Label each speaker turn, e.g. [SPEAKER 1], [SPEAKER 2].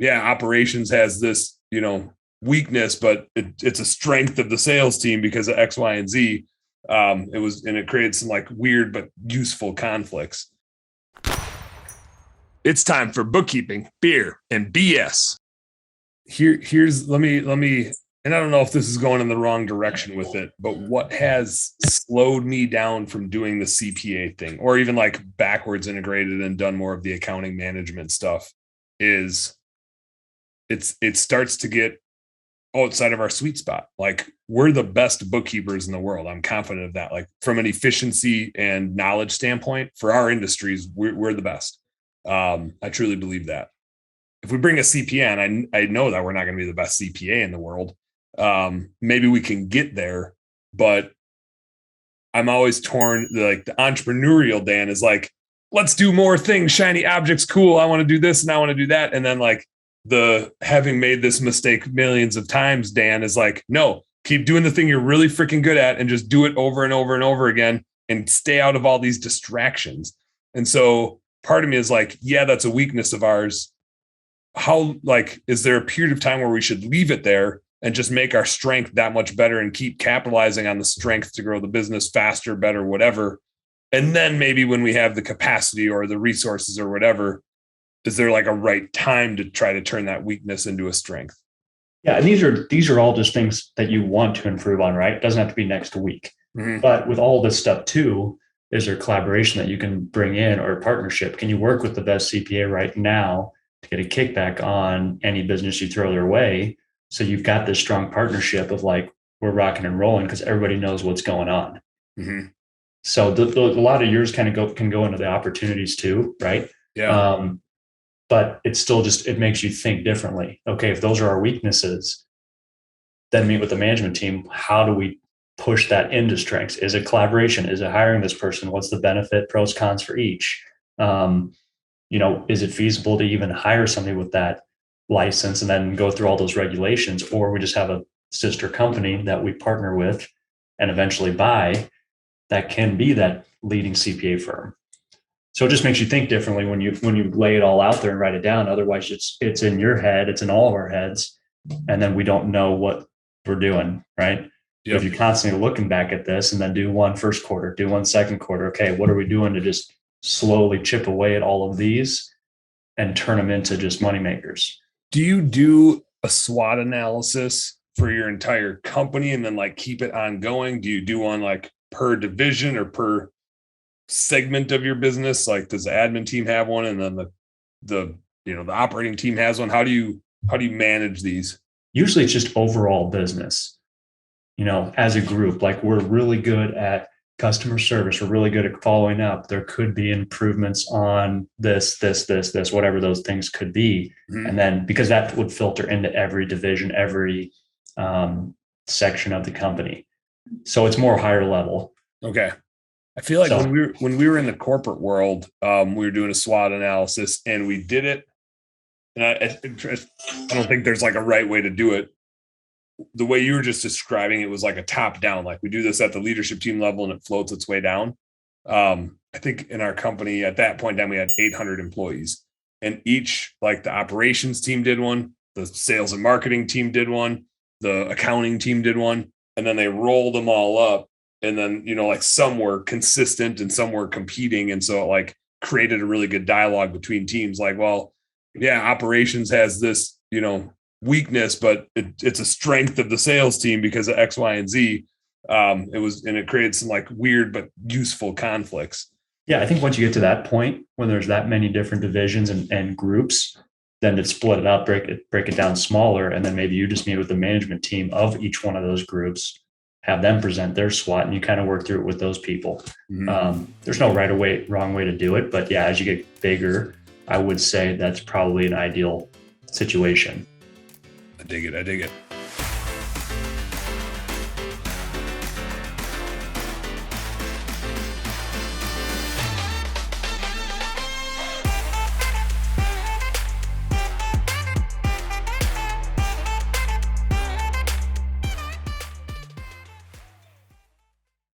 [SPEAKER 1] operations has this, weakness, but it's a strength of the sales team because of X, Y, and Z. It created some like weird but useful conflicts. It's time for bookkeeping, beer, and BS. Let me, and I don't know if this is going in the wrong direction with it, but what has slowed me down from doing the CPA thing, or even like backwards integrated and done more of the accounting management stuff, is it starts to get outside of our sweet spot. Like, we're the best bookkeepers in the world. I'm confident of that. Like, from an efficiency and knowledge standpoint for our industries, we're the best. I truly believe that. If we bring a CPA in, I know that we're not going to be the best CPA in the world. Maybe we can get there, but I'm always torn. Like, the entrepreneurial Dan is like, let's do more things, shiny objects, cool. I want to do this and I want to do that. And then like the having made this mistake millions of times, Dan is like, no, keep doing the thing you're really freaking good at and just do it over and over and over again and stay out of all these distractions. And so part of me is like, yeah, that's a weakness of ours. How, like, is there a period of time where we should leave it there and just make our strength that much better and keep capitalizing on the strength to grow the business faster, better, whatever? And then maybe when we have the capacity or the resources or whatever, is there like a right time to try to turn that weakness into a strength?
[SPEAKER 2] Yeah, and these are all just things that you want to improve on, right? It doesn't have to be next week. Mm-hmm. But with all this stuff too, is there collaboration that you can bring in, or a partnership? Can you work with the best CPA right now to get a kickback on any business you throw their way? So you've got this strong partnership of like, we're rocking and rolling because everybody knows what's going on. Mm-hmm. So a lot of yours can go into the opportunities too, right?
[SPEAKER 1] Yeah.
[SPEAKER 2] But it's still it makes you think differently. Okay, if those are our weaknesses, then meet with the management team. How do we push that into strengths? Is it collaboration? Is it hiring this person? What's the benefit, pros, cons for each? Is it feasible to even hire somebody with that license and then go through all those regulations? Or we just have a sister company that we partner with and eventually buy that can be that leading CPA firm. So it just makes you think differently when you lay it all out there and write it down. Otherwise, it's in your head, it's in all of our heads, and then we don't know what we're doing, right? Yep. If you're constantly looking back at this and then do one first quarter, do one second quarter, okay, what are we doing to just slowly chip away at all of these and turn them into just money makers?
[SPEAKER 1] Do you do a SWOT analysis for your entire company and then like keep it ongoing? Do you do one like per division or per segment of your business? Like, does the admin team have one, and then the operating team has one? How do you manage these?
[SPEAKER 2] Usually it's just overall business, as a group. Like, we're really good at customer service, we're really good at following up. There could be improvements on this, whatever those things could be. Mm-hmm. And then, because that would filter into every division, every section of the company, so it's more higher level.
[SPEAKER 1] Okay. I feel like when we were in the corporate world, we were doing a SWOT analysis and we did it. And I don't think there's like a right way to do it. The way you were just describing it was like a top down, like we do this at the leadership team level and it floats its way down. I think in our company at that point in time, we had 800 employees, and each, like, the operations team did one, the sales and marketing team did one, the accounting team did one, and then they rolled them all up. And then, like, some were consistent and some were competing. And so it like created a really good dialogue between teams. Like, well, yeah, operations has this, weakness, but it's a strength of the sales team because of X, Y, and Z. It created some like weird but useful conflicts.
[SPEAKER 2] Yeah, I think once you get to that point, when there's that many different divisions and groups, then to split it up, break it down smaller, and then maybe you just meet with the management team of each one of those groups, have them present their SWOT, and you kind of work through it with those people. Mm-hmm. There's no wrong way to do it, but yeah, as you get bigger, I would say that's probably an ideal situation.
[SPEAKER 1] I dig it.